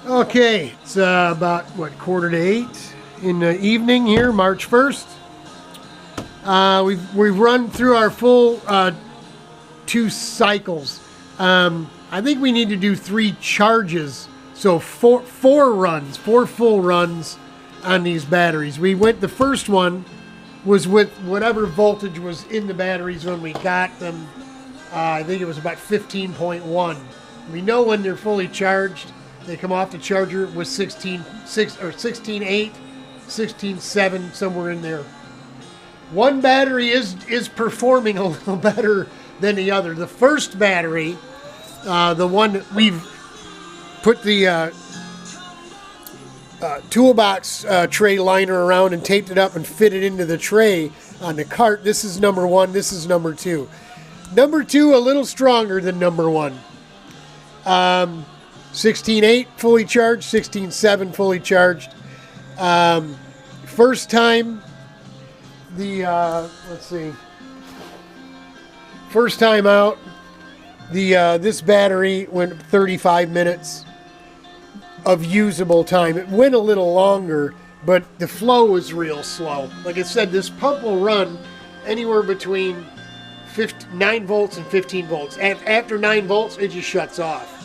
Okay, it's about, what, 7:45 in the evening here, March 1st. We've run through our full 2 cycles. I think we need to do 3 charges, so four full runs on these batteries. The first one was with whatever voltage was in the batteries when we got them. I think it was about 15.1. We know when they're fully charged. They come off the charger with 16.6 or 16.8, 16.7, somewhere in there. One battery is performing a little better than the other. The first battery, the one that we've put the toolbox tray liner around and taped it up and fit it into the tray on the cart. This is number 1. This is number 2. Number 2 a little stronger than number 1. 16.8 fully charged, 16.7 fully charged. First time, first time out, this battery went 35 minutes of usable time. It went a little longer, but the flow was real slow. Like I said, this pump will run anywhere between 9 volts and 15 volts. After 9 volts, it just shuts off.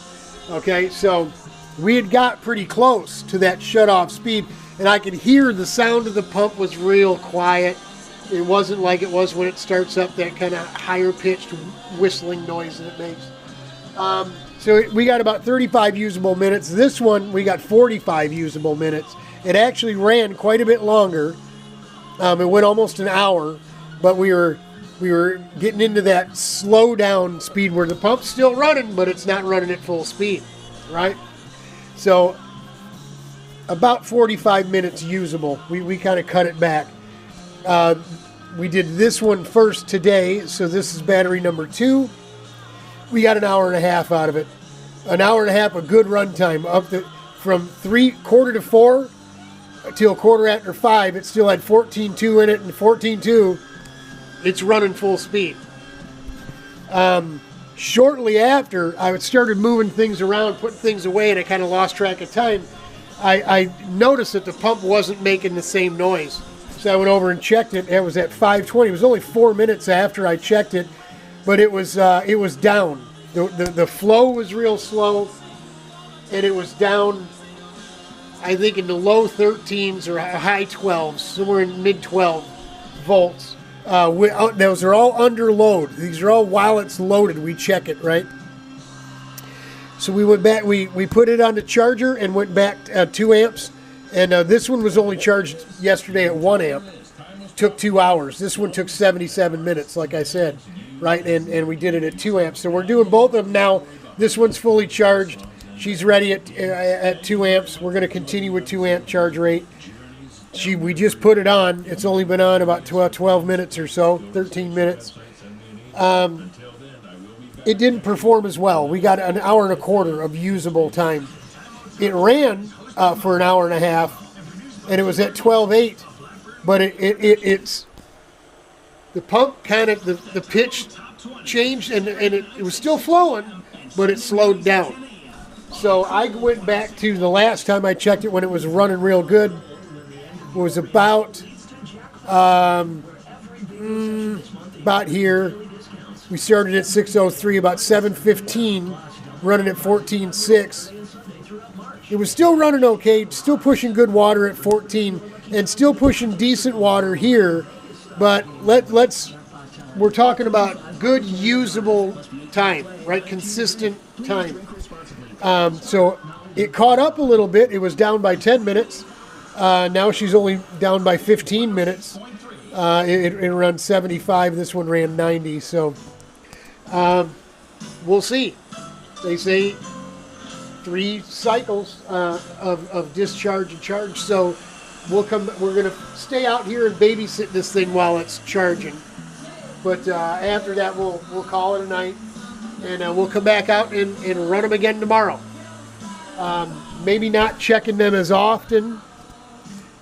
Okay, so we had got pretty close to that shut-off speed, and I could hear the sound of the pump was real quiet. It wasn't like it was when it starts up, that kind of higher-pitched whistling noise that it makes. So we got about 35 usable minutes. This one, we got 45 usable minutes. It actually ran quite a bit longer. It went almost an hour, but we were getting into that slow down speed where the pump's still running, but it's not running at full speed, right? So about 45 minutes usable. We kind of cut it back. We did this one first today, so this is battery number 2. We got an hour and a half out of it. An hour and a half of good run time. From 3/4 to 4 till 5:15, it still had 14.2 in it, and 14.2, it's running full speed. Shortly after, I started moving things around, putting things away, and I kind of lost track of time. I noticed that the pump wasn't making the same noise. So I went over and checked it. It was at 5:20. It was only 4 minutes after I checked it, but it was down. The flow was real slow, and it was down, I think, in the low 13s or high 12s, somewhere in mid 12 volts. Those are all under load. These are all while it's loaded. We check it, right? So we went back. We put it on the charger and went back 2 amps. And this one was only charged yesterday at 1 amp. Took 2 hours. This one took 77 minutes, like I said, right? And we did it at 2 amps. So we're doing both of them now. This one's fully charged. She's ready at 2 amps. We're going to continue with 2 amp charge rate. We just put it on. It's only been on about 12 minutes or so, 13 minutes. It didn't perform as well. We got an hour and a quarter of usable time. It ran for an hour and a half, and it was at 12.8, but it's the pump kind of, the pitch changed, and it was still flowing, but it slowed down. So I went back to the last time I checked it when it was running real good. It was about here. We started at 6:03, about 7:15, running at 14.6. It was still running okay, still pushing good water at 14, and still pushing decent water here. But we're talking about good usable time, right? Consistent time. So it caught up a little bit. It was down by 10 minutes. Now she's only down by 15 minutes. It ran 75. This one ran 90. So we'll see. They say 3 cycles of discharge and charge. So we're going to stay out here and babysit this thing while it's charging. But after that, we'll call it a night, and we'll come back out and run them again tomorrow. Maybe not checking them as often.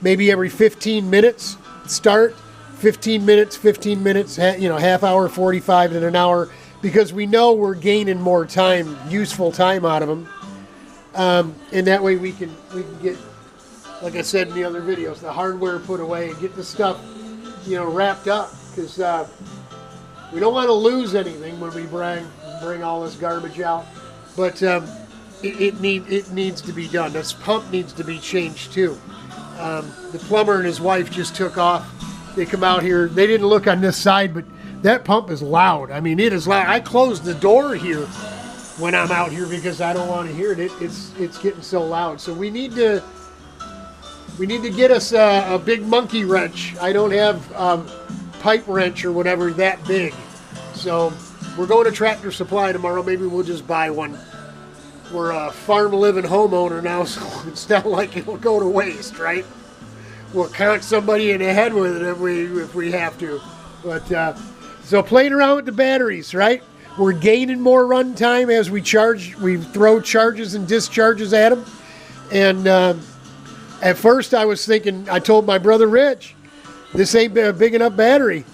Maybe every 15 minutes. Start 15 minutes, half hour, 45, and an hour, because we know we're gaining more time, useful time out of them. and that way we can get, like I said in the other videos, the hardware put away and get the stuff, you know, wrapped up, because we don't want to lose anything when we bring all this garbage out. But it needs to be done. This pump needs to be changed too. The plumber and his wife just took off. They come out here. They didn't look on this side, but that pump is loud. I mean, it is loud. I closed the door here when I'm out here because I don't want to hear it. It's getting so loud. So we need to get us a big monkey wrench. I don't have pipe wrench or whatever that big. So we're going to Tractor Supply tomorrow. Maybe we'll just buy one. We're a farm living homeowner now, so it's not like it will go to waste, right? We'll count somebody in the head with it if we have to. But so playing around with the batteries, right? We're gaining more run time as we charge. We throw charges and discharges at them. And at first I was thinking, I told my brother Rich, this ain't a big enough battery.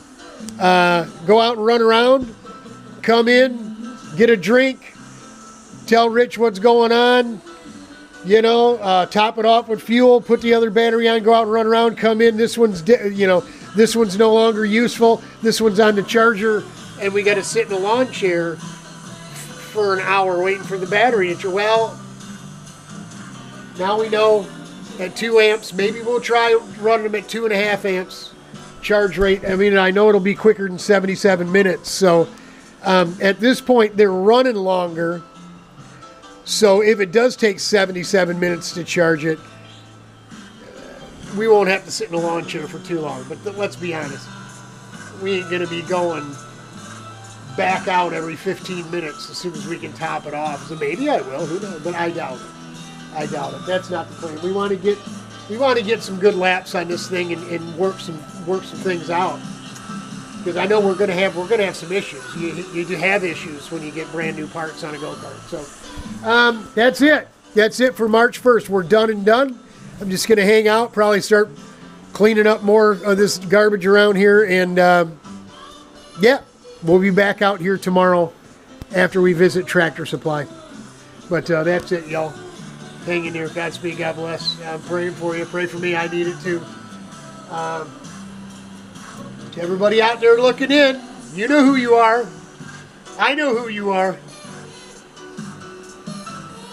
Go out and run around, come in, get a drink, tell Rich what's going on, you know, top it off with fuel, put the other battery on, go out and run around, come in. This one's, this one's no longer useful. This one's on the charger, and we got to sit in a lawn chair for an hour waiting for the battery. And well, now we know at 2 amps, maybe we'll try running them at 2.5 amps charge rate. I mean, I know it'll be quicker than 77 minutes. So at this point, they're running longer. So if it does take 77 minutes to charge it, we won't have to sit in a lawn chair for too long. But let's be honest, we ain't going to be going back out every 15 minutes as soon as we can top it off. So maybe I will, who knows? But I doubt it. I doubt it. That's not the plan. We want to get some good laps on this thing and work some things out. Because I know we're gonna have some issues. You have issues when you get brand new parts on a go-kart. So that's it. That's it for March 1st. We're done and done. I'm just gonna hang out, probably start cleaning up more of this garbage around here, and yeah, we'll be back out here tomorrow after we visit Tractor Supply. But that's it, y'all. Hang in there. Godspeed. God bless. I'm praying for you. Pray for me. I need it too. To everybody out there looking in, you know who you are. I know who you are.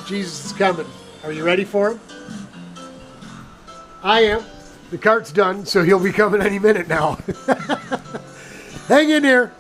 Jesus is coming. Are you ready for him? I am. The kart's done, so he'll be coming any minute now. Hang in there.